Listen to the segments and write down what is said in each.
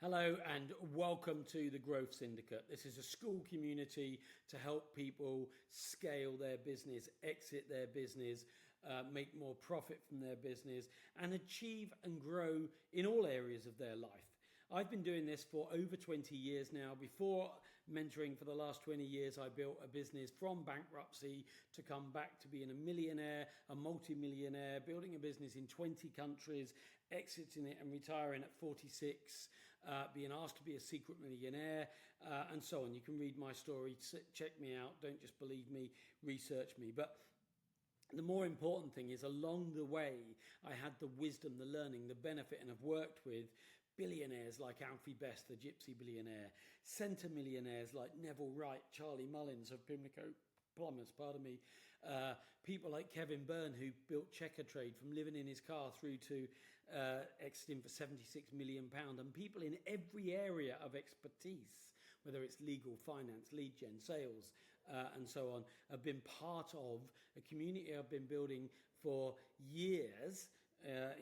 Hello and welcome to the Growth Syndicate. This is a school community to help people scale their business, exit their business, make more profit from their business, and achieve and grow in all areas of their life. I've been doing this for over 20 years now. Before mentoring for the last 20 years, I built a business from bankruptcy to come back to being a millionaire, a multi-millionaire, building a business in 20 countries, exiting it and retiring at 46, being asked to be a secret millionaire, and so on. You can read my story, check me out, don't just believe me, research me. But the more important thing is along the way, I had the wisdom, the learning, the benefit, and have worked with billionaires like Alfie Best, the gypsy billionaire, CentiMillionaires like Neville Wright, Charlie Mullins of Pimlico Plumbers, people like Kevin Byrne, who built Checker Trade from living in his car through to exiting for £76 million, and people in every area of expertise, whether it's legal, finance, lead gen, sales, and so on, have been part of a community I've been building for years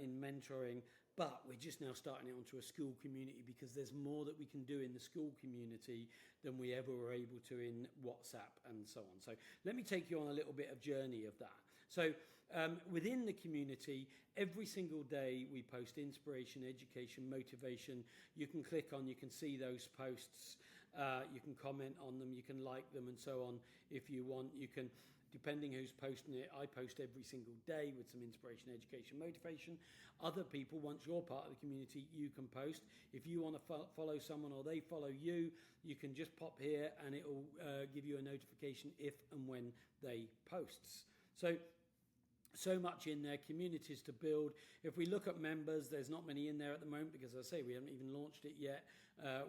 in mentoring. But we're just now starting it onto a school community because there's more that we can do in the school community than we ever were able to in WhatsApp and so on. So let me take you on a little bit of journey of that. So within the community, every single day we post inspiration, education, motivation. You can click on, you can see those posts, you can comment on them, you can like them and so on if you want. You can, depending who's posting it, I post every single day with some inspiration, education, motivation. Other people, once you're part of the community, you can post. If you want to follow someone or they follow you, you can just pop here and it will give you a notification if and when they posts. So much in there, communities to build. If we look at members, there's not many in there at the moment because, as I say, we haven't even launched it yet.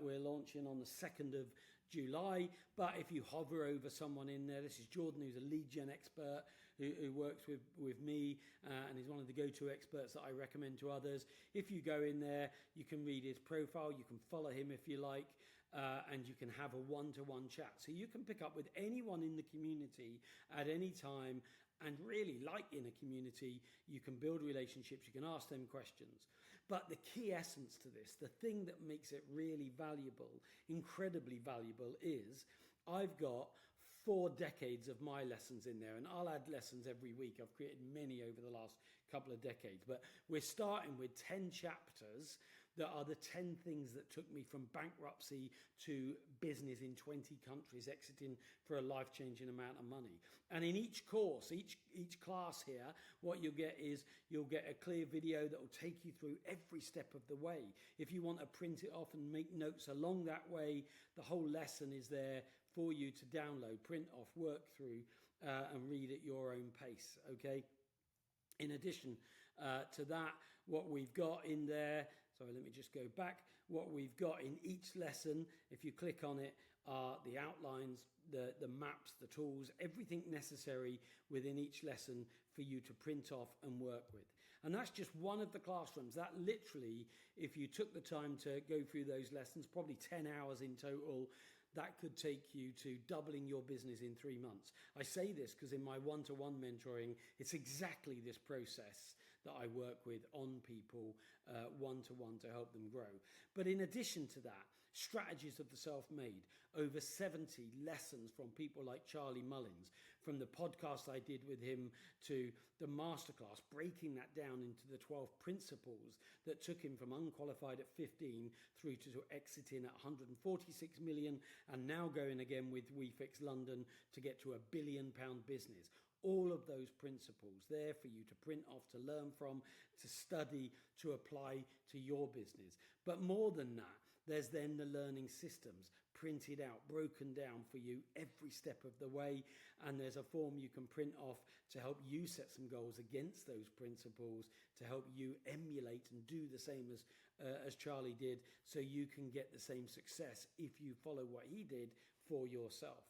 We're launching on the 2nd of July. But if you hover over someone in there, this is Jordan, who's a lead gen expert who works with me and is one of the go-to experts that I recommend to others. If you go in there, you can read his profile, you can follow him if you like, and you can have a one-to-one chat. So you can pick up with anyone in the community at any time. And really, like in a community, you can build relationships, you can ask them questions. But the key essence to this, the thing that makes it really valuable, incredibly valuable, is I've got 4 decades of my lessons in there, and I'll add lessons every week. I've created many over the last couple of decades, but we're starting with 10 chapters that are the 10 things that took me from bankruptcy to business in 20 countries, exiting for a life-changing amount of money. And in each course, each class here, what you'll get is you'll get a clear video that will take you through every step of the way. If you want to print it off and make notes along that way, the whole lesson is there for you to download, print off, work through, and read at your own pace, okay? In addition to that, what we've got in there, sorry, let me just go back. What we've got in each lesson, if you click on it, are the outlines, the maps, the tools, everything necessary within each lesson for you to print off and work with. And that's just one of the classrooms. That literally, if you took the time to go through those lessons, probably 10 hours in total, that could take you to doubling your business in 3 months. I say this because in my one-to-one mentoring, it's exactly this process that I work with on people one-to-one to help them grow. But in addition to that, strategies of the self-made, over 70 lessons from people like Charlie Mullins, from the podcast I did with him to the masterclass, breaking that down into the 12 principles that took him from unqualified at 15 through to exiting at 146 million and now going again with WeFix London to get to £1 billion business. All of those principles there for you to print off, to learn from, to study, to apply to your business. But more than that, there's then the learning systems printed out, broken down for you every step of the way. And there's a form you can print off to help you set some goals against those principles, to help you emulate and do the same as Charlie did, so you can get the same success if you follow what he did for yourself.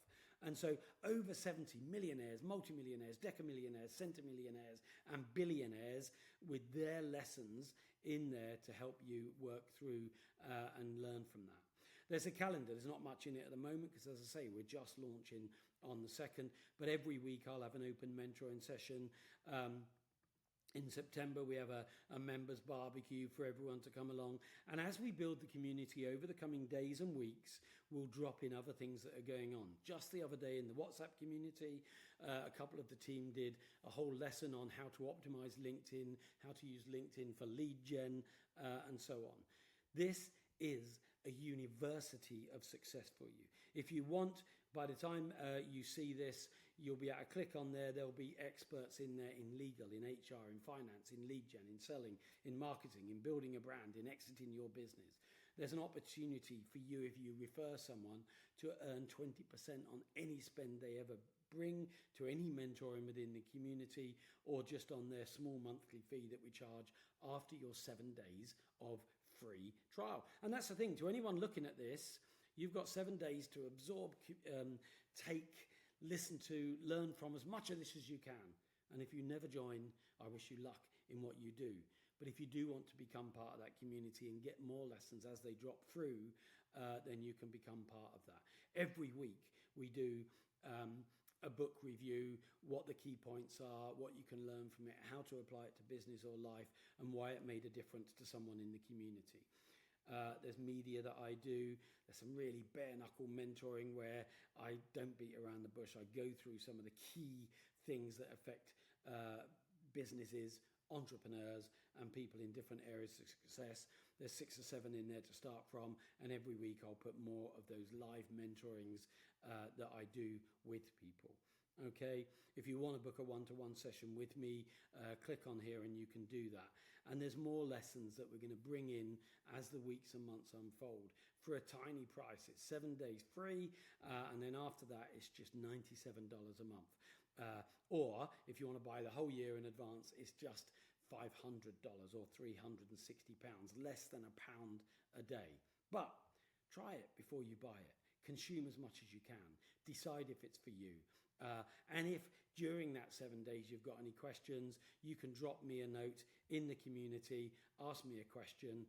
And so over 70 millionaires, multimillionaires, DecaMillionaires, CentiMillionaires and billionaires with their lessons in there to help you work through and learn from that. There's a calendar. There's not much in it at the moment because, as I say, we're just launching on the 2nd. But every week I'll have an open mentoring session. In September, we have a members barbecue for everyone to come along. And as we build the community over the coming days and weeks, we'll drop in other things that are going on. Just the other day in the WhatsApp community, a couple of the team did a whole lesson on how to optimize LinkedIn, how to use LinkedIn for lead gen, and so on. This is a university of success for you. If you want, by the time you see this, you'll be able to click on there. There'll be experts in there in legal, in HR, in finance, in lead gen, in selling, in marketing, in building a brand, in exiting your business. There's an opportunity for you, if you refer someone, to earn 20% on any spend they ever bring to any mentoring within the community, or just on their small monthly fee that we charge after your 7 days of free trial. And that's the thing, to anyone looking at this, you've got 7 days to absorb, take, listen to, learn from as much of this as you can. And if you never join, I wish you luck in what you do. But if you do want to become part of that community and get more lessons as they drop through, then you can become part of that. Every week we do a book review, what the key points are, what you can learn from it, how to apply it to business or life, and why it made a difference to someone in the community. There's media that I do. There's some really bare knuckle mentoring where I don't beat around the bush. I go through some of the key things that affect businesses, entrepreneurs, and people in different areas of success. There's 6 or 7 in there to start from, and every week I'll put more of those live mentorings that I do with people. Okay, if you want to book a one-to-one session with me, click on here and you can do that. And there's more lessons that we're going to bring in as the weeks and months unfold for a tiny price. It's 7 days free, and then after that it's just $97 a month. Or if you want to buy the whole year in advance, it's just $500 or £360, less than £1 a day. But try it before you buy it. Consume as much as you can. Decide if it's for you. And if during that 7 days you've got any questions, you can drop me a note in the community, ask me a question,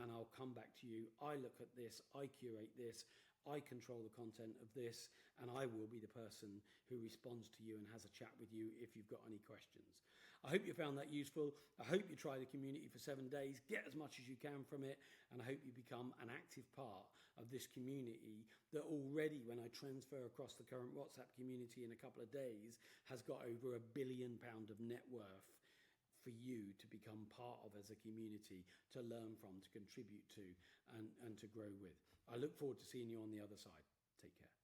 and I'll come back to you. I look at this, I curate this, I control the content of this, and I will be the person who responds to you and has a chat with you if you've got any questions. I hope you found that useful. I hope you try the community for 7 days, get as much as you can from it, and I hope you become an active part of this community that already, when I transfer across the current WhatsApp community in a couple of days, has got over £1 billion of net worth for you to become part of as a community, to learn from, to contribute to, and to grow with. I look forward to seeing you on the other side. Take care.